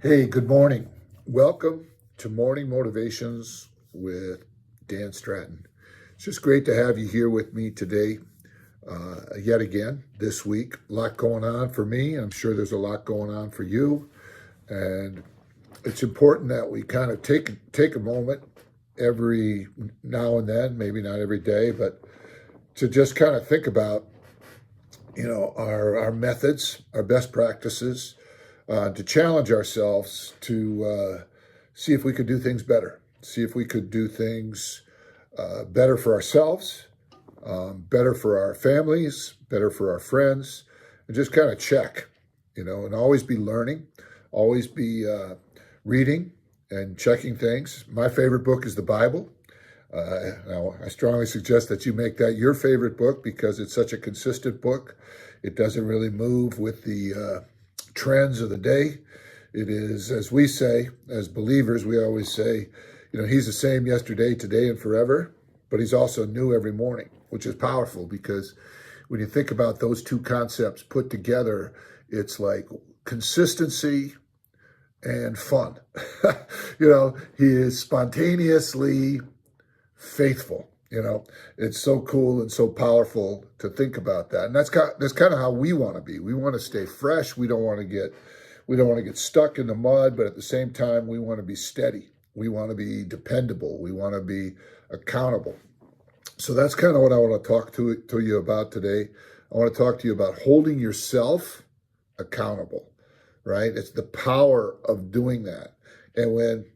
Hey, good morning. Welcome to Morning Motivations with Dan Stratton. It's just great to have you here with me today, yet again this week. A lot going on for me. I'm sure there's a lot going on for you. And it's important that we kind of take a moment every now and then, maybe not every day, but to just kind of think about, our methods, our best practices, to challenge ourselves to see if we could do things better, see if we could do things better for ourselves, better for our families, better for our friends, and just kind of check, and always be learning, always be reading and checking things. My favorite book is the Bible. Now, I strongly suggest that you make that your favorite book because it's such a consistent book. It doesn't really move with the trends of the day. It is, as we say, as believers, we always say, he's the same yesterday, today, and forever, but he's also new every morning, which is powerful because when you think about those two concepts put together, it's like consistency and fun. He is spontaneously faithful. It's so cool and so powerful to think about that. And that's kind of how we want to be. We want to stay fresh. We don't want to get stuck in the mud, but at the same time, we want to be steady. We want to be dependable. We want to be accountable. So that's kind of what I want to talk to you about today. I want to talk to you about holding yourself accountable, right? It's the power of doing that. And when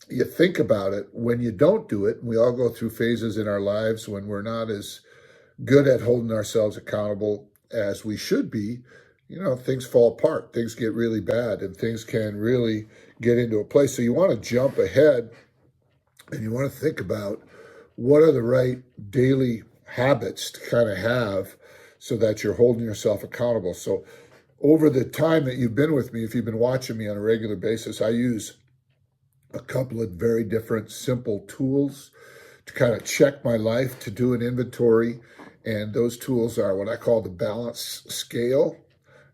you think about it, when you don't do it, we all go through phases in our lives when we're not as good at holding ourselves accountable as we should be, things fall apart, things get really bad, and things can really get into a place. So you want to jump ahead and you want to think about what are the right daily habits to kind of have so that you're holding yourself accountable. So over the time that you've been with me, if you've been watching me on a regular basis, I use a couple of very different simple tools to kind of check my life, to do an inventory. And those tools are what I call the balance scale.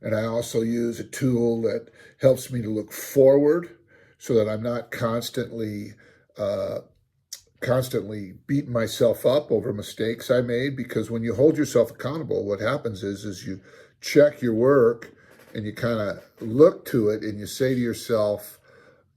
And I also use a tool that helps me to look forward so that I'm not constantly beating myself up over mistakes I made. Because when you hold yourself accountable, what happens is you check your work and you kind of look to it and you say to yourself,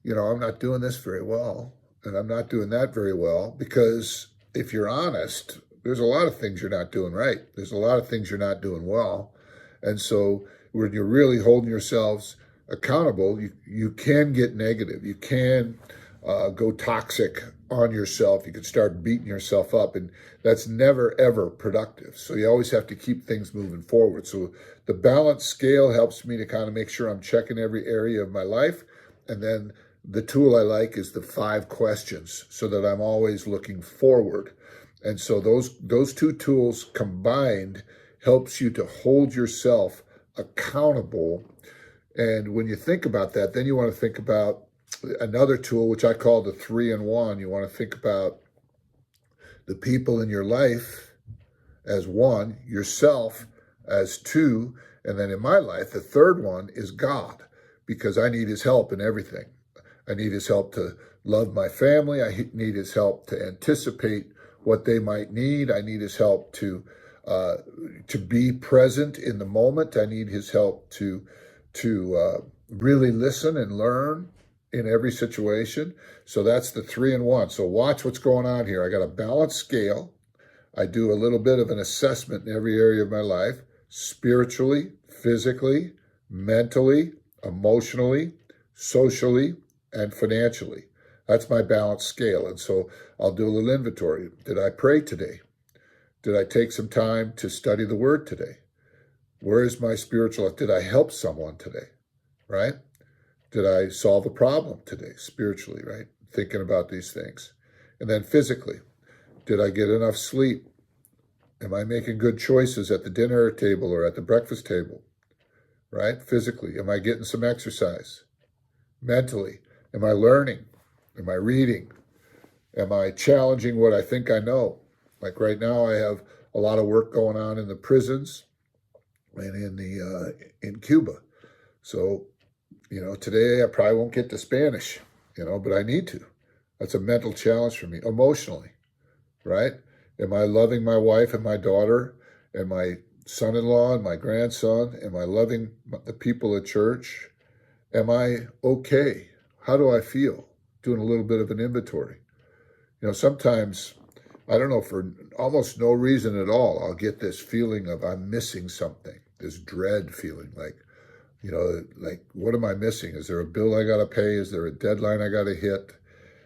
I'm not doing this very well, and I'm not doing that very well, because if you're honest, there's a lot of things you're not doing right. There's a lot of things you're not doing well. And so when you're really holding yourselves accountable, you can get negative. You can go toxic on yourself. You can start beating yourself up, and that's never, ever productive. So you always have to keep things moving forward. So the balance scale helps me to kind of make sure I'm checking every area of my life. And then the tool I like is the 5 questions so that I'm always looking forward. And so those two tools combined helps you to hold yourself accountable. And when you think about that, then you want to think about another tool, which I call the 3-in-1. You want to think about the people in your life as 1, yourself as 2, and then in my life, the third one is God, because I need his help in everything. I need his help to love my family. I need his help to anticipate what they might need. I need his help to be present in the moment. I need his help to really listen and learn in every situation. So that's the 3-in-1. So watch what's going on here. I got a balanced scale. I do a little bit of an assessment in every area of my life, spiritually, physically, mentally, emotionally, socially, and financially. That's my balance scale. And so I'll do a little inventory. Did I pray today? Did I take some time to study the word today? Where is my spiritual life? Did I help someone today? Right? Did I solve a problem today spiritually? Right? Thinking about these things. And then physically, did I get enough sleep? Am I making good choices at the dinner table or at the breakfast table? Right? Physically, am I getting some exercise? Mentally, am I learning? Am I reading? Am I challenging what I think I know? Like right now, I have a lot of work going on in the prisons and in Cuba. So Today I probably won't get to Spanish, but I need to. That's a mental challenge for me, emotionally, right? Am I loving my wife and my daughter and my son-in-law and my grandson? Am I loving the people at church? Am I okay? How do I feel? Doing a little bit of an inventory. Sometimes, I don't know, for almost no reason at all, I'll get this feeling of I'm missing something, this dread feeling, like, what am I missing? Is there a bill I got to pay? Is there a deadline I got to hit?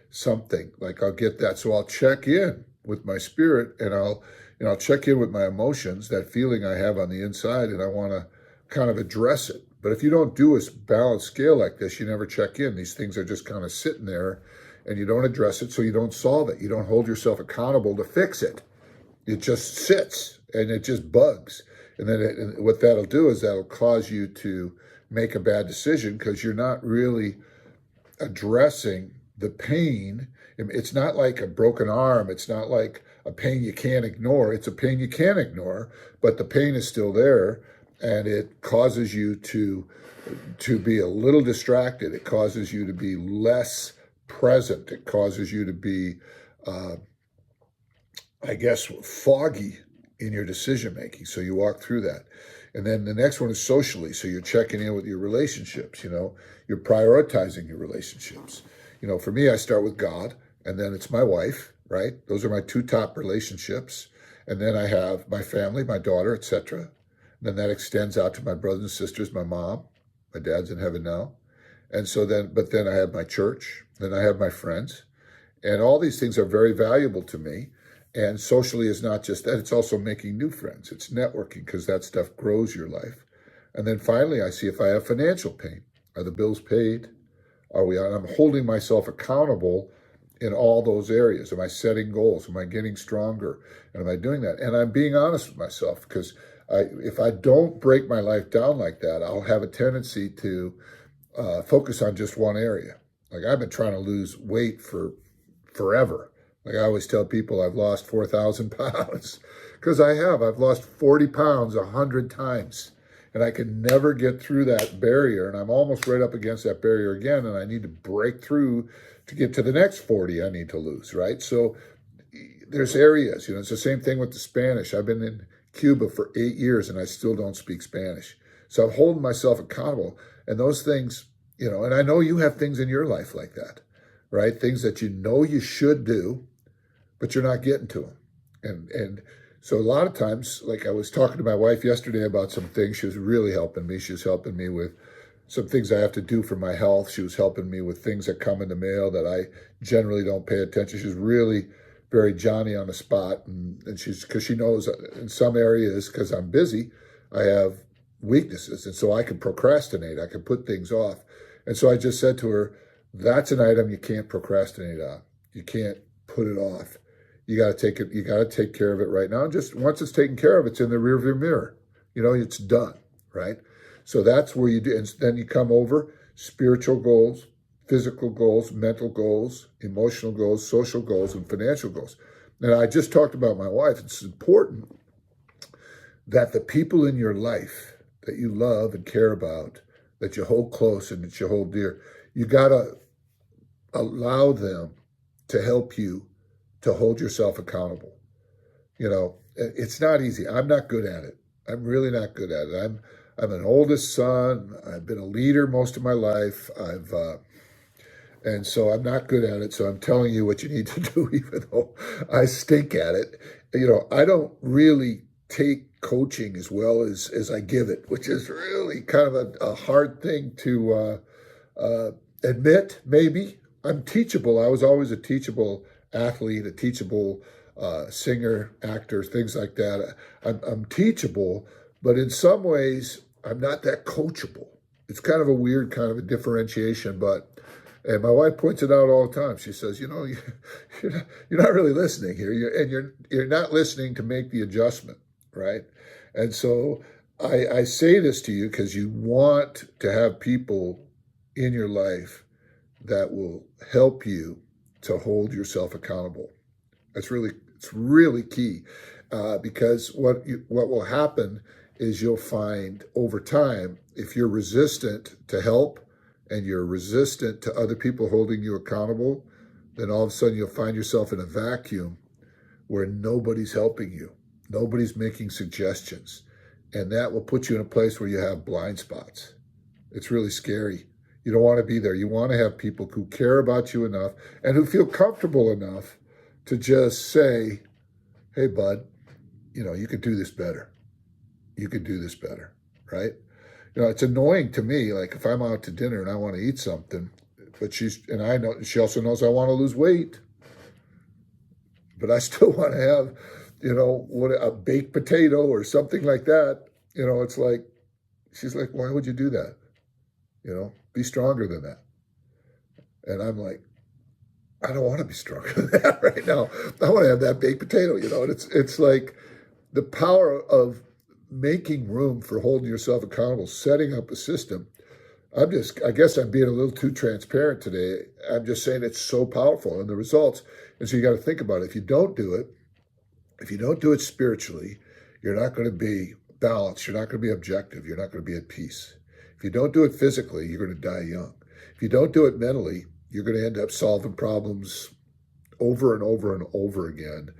Something, like I'll get that. So I'll check in with my spirit, and I'll check in with my emotions, that feeling I have on the inside, and I want to kind of address it. But if you don't do a balanced scale like this, you never check in. These things are just kind of sitting there, and you don't address it, so you don't solve it. You don't hold yourself accountable to fix it. It just sits, and it just bugs. And then what that'll do is that'll cause you to make a bad decision because you're not really addressing the pain. It's not like a broken arm. It's not like a pain you can't ignore. It's a pain you can ignore, but the pain is still there, and it causes you to be a little distracted. It causes you to be less present. It causes you to be, foggy in your decision making. So you walk through that. And then the next one is socially. So you're checking in with your relationships, you're prioritizing your relationships. For me, I start with God, and then it's my wife, right? Those are my two top relationships. And then I have my family, my daughter, etc. Then that extends out to my brothers and sisters, my mom. My dad's in heaven now. And so but then I have my church, then I have my friends. And all these things are very valuable to me. And socially is not just that, it's also making new friends. It's networking, because that stuff grows your life. And then finally, I see if I have financial pain. Are the bills paid? I'm holding myself accountable in all those areas. Am I setting goals? Am I getting stronger? And am I doing that? And I'm being honest with myself, because if I don't break my life down like that, I'll have a tendency to focus on just one area. Like, I've been trying to lose weight for forever. Like I always tell people, I've lost 4,000 pounds, because I've lost 40 pounds 100 times. And I can never get through that barrier. And I'm almost right up against that barrier again. And I need to break through to get to the next 40 I need to lose, right? So there's areas, it's the same thing with the Spanish. I've been in Cuba for 8 years and I still don't speak Spanish. So I'm holding myself accountable. And those things, and I know you have things in your life like that, right? Things that you should do, but you're not getting to them. And so a lot of times, like I was talking to my wife yesterday about some things, she was really helping me. She was helping me with some things I have to do for my health. She was helping me with things that come in the mail that I generally don't pay attention. She's really very Johnny on the spot. And because she knows in some areas, because I'm busy, I have weaknesses. And so I can procrastinate. I can put things off. And so I just said to her, that's an item you can't procrastinate on. You can't put it off. You got to take care of it right now. And just once it's taken care of, it's in the rearview mirror. It's done, right? So that's where you do. And then you come over spiritual goals, physical goals, mental goals, emotional goals, social goals, and financial goals. And I just talked about my wife. It's important that the people in your life that you love and care about, that you hold close and that you hold dear, you got to allow them to help you to hold yourself accountable. It's not easy. I'm not good at it. I'm really not good at it. I'm an oldest son. I've been a leader most of my life. And so I'm not good at it. So I'm telling you what you need to do, even though I stink at it. I don't really take coaching as well as I give it, which is really kind of a hard thing to admit, maybe. I'm teachable. I was always a teachable athlete, a teachable singer, actor, things like that. I'm teachable, but in some ways, I'm not that coachable. It's kind of a weird kind of a differentiation, and my wife points it out all the time. She says, you're not really listening here, you're not listening to make the adjustment, right? And so I say this to you because you want to have people in your life that will help you to hold yourself accountable. It's really key, because what will happen is you'll find over time, if you're resistant to help and you're resistant to other people holding you accountable, then all of a sudden you'll find yourself in a vacuum where nobody's helping you. Nobody's making suggestions. And that will put you in a place where you have blind spots. It's really scary. You don't want to be there. You want to have people who care about you enough and who feel comfortable enough to just say, hey, bud, you could do this better. You could do this better, right? It's annoying to me, like if I'm out to dinner and I want to eat something, but she also knows I want to lose weight, but I still want to have, a baked potato or something like that. It's like, she's like, why would you do that? Be stronger than that. And I'm like, I don't want to be stronger than that right now. I want to have that baked potato, and it's like the power of making room for holding yourself accountable, setting up a system. I guess I'm being a little too transparent today. I'm just saying it's so powerful and the results. And so you got to think about it. If you don't do it spiritually, you're not going to be balanced. You're not going to be objective. You're not going to be at peace. If you don't do it physically, you're going to die young. If you don't do it mentally, you're going to end up solving problems over and over and over again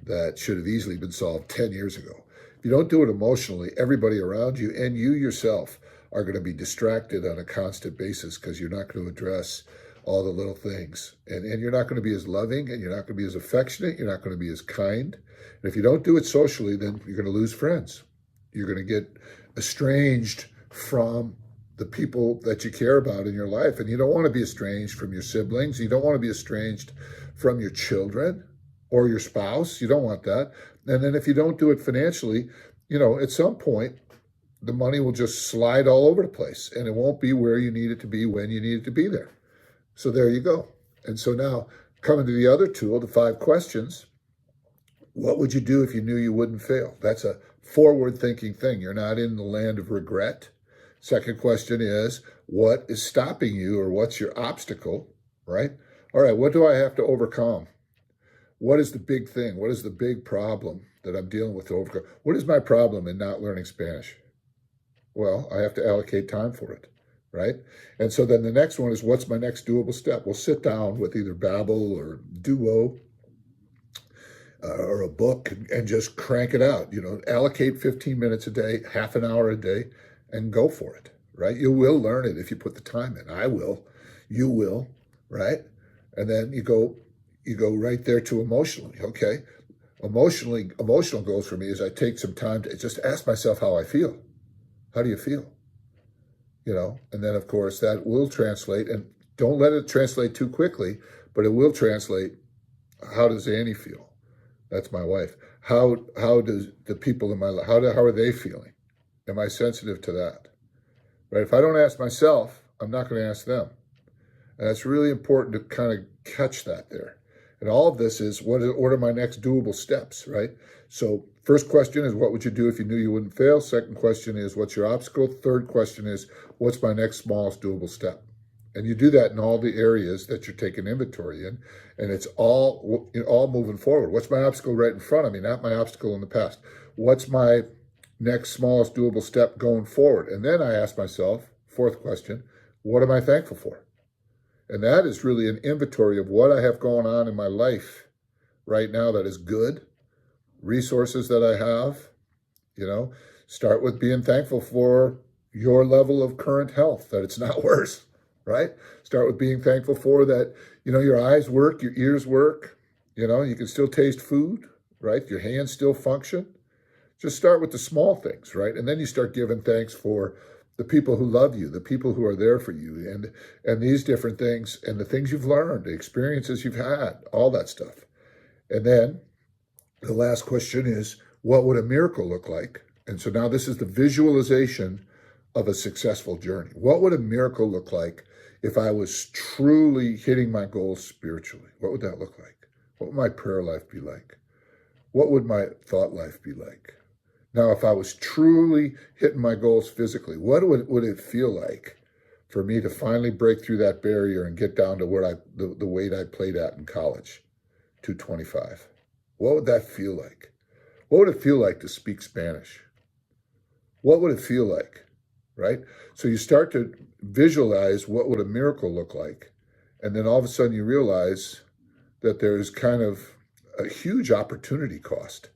that should have easily been solved 10 years ago. If you don't do it emotionally, everybody around you and you yourself are going to be distracted on a constant basis because you're not going to address all the little things. And you're not going to be as loving, and you're not going to be as affectionate. You're not going to be as kind. And if you don't do it socially, then you're going to lose friends. You're going to get estranged from the people that you care about in your life. And you don't want to be estranged from your siblings. You don't want to be estranged from your children or your spouse. You don't want that. And then if you don't do it financially, at some point, the money will just slide all over the place, and it won't be where you need it to be when you need it to be there. So there you go. And so now coming to the other tool, the 5 questions, what would you do if you knew you wouldn't fail? That's a forward-thinking thing. You're not in the land of regret. Second question is, what is stopping you, or what's your obstacle, right? All right, what do I have to overcome? What is the big thing? What is the big problem that I'm dealing with to overcome? What is my problem in not learning Spanish? Well, I have to allocate time for it, right? And so then the next one is, what's my next doable step? We'll sit down with either Babbel or Duo or a book and just crank it out. Allocate 15 minutes a day, half an hour a day, and go for it, right? You will learn it if you put the time in. I will. You will, right? And then you go right there to emotionally, okay? Emotional goals for me is I take some time to just ask myself how I feel. How do you feel? And then of course that will translate, and don't let it translate too quickly, but it will translate. How does Annie feel? That's my wife. How does the people in my life, how are they feeling? Am I sensitive to that? Right? If I don't ask myself, I'm not going to ask them. And it's really important to kind of catch that there. And all of this is, what are my next doable steps, right? So first question is, what would you do if you knew you wouldn't fail? Second question is, what's your obstacle? Third question is, what's my next smallest doable step? And you do that in all the areas that you're taking inventory in, and it's all moving forward. What's my obstacle right in front of me, not my obstacle in the past? What's my next smallest doable step going forward? And then I ask myself, fourth question, what am I thankful for? And that is really an inventory of what I have going on in my life right now that is good, resources that I have. Start with being thankful for your level of current health, that it's not worse, right? Start with being thankful for that, your eyes work, your ears work, you can still taste food, right? Your hands still function. Just start with the small things, right? And then you start giving thanks for the people who love you, the people who are there for you, and these different things, and the things you've learned, the experiences you've had, all that stuff. And then the last question is, what would a miracle look like? And so now this is the visualization of a successful journey. What would a miracle look like if I was truly hitting my goals spiritually? What would that look like? What would my prayer life be like? What would my thought life be like? Now, if I was truly hitting my goals physically, what would it feel like for me to finally break through that barrier and get down to where the weight I played at in college, 225? What would that feel like? What would it feel like to speak Spanish? What would it feel like, right? So you start to visualize what would a miracle look like. And then all of a sudden you realize that there's kind of a huge opportunity cost,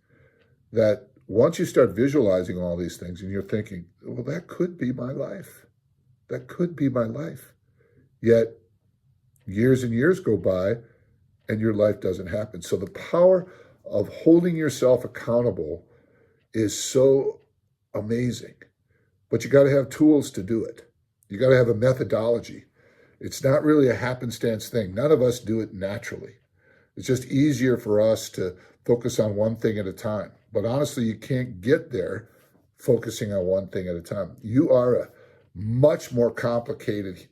that once you start visualizing all these things and you're thinking, well, that could be my life. That could be my life. Yet years and years go by and your life doesn't happen. So the power of holding yourself accountable is so amazing. But you got to have tools to do it. You got to have a methodology. It's not really a happenstance thing. None of us do it naturally. It's just easier for us to focus on one thing at a time. But honestly, you can't get there focusing on one thing at a time. You are a much more complicated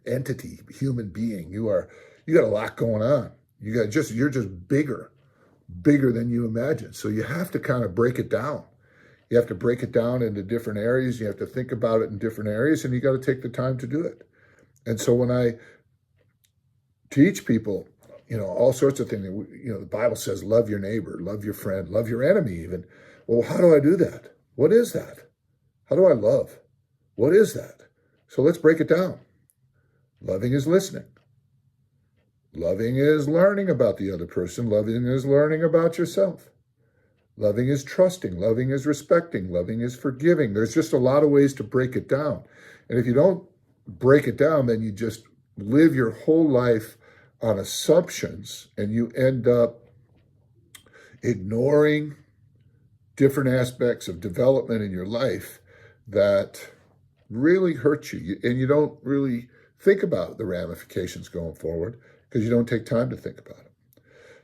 entity, human being. You got a lot going on. You're just bigger than you imagine. So you have to kind of break it down. You have to break it down into different areas. You have to think about it in different areas, and you got to take the time to do it. And so when I teach people, all sorts of things, the Bible says, love your neighbor, love your friend, love your enemy even. Well, how do I do that? What is that? How do I love? What is that? So let's break it down. Loving is listening. Loving is learning about the other person. Loving is learning about yourself. Loving is trusting. Loving is respecting. Loving is forgiving. There's just a lot of ways to break it down. And if you don't break it down, then you just live your whole life on assumptions, and you end up ignoring different aspects of development in your life that really hurt you. And you don't really think about the ramifications going forward because you don't take time to think about it.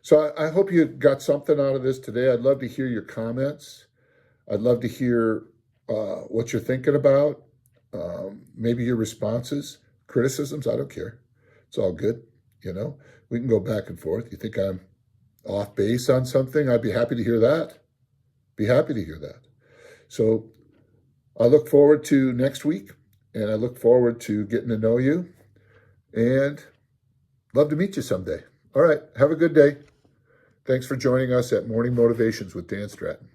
So I hope you got something out of this today. I'd love to hear your comments. I'd love to hear what you're thinking about, maybe your responses, criticisms. I don't care. It's all good. We can go back and forth. You think I'm off base on something? I'd be happy to hear that. So I look forward to next week, and I look forward to getting to know you, and love to meet you someday. All right. Have a good day. Thanks for joining us at Morning Motivations with Dan Stratton.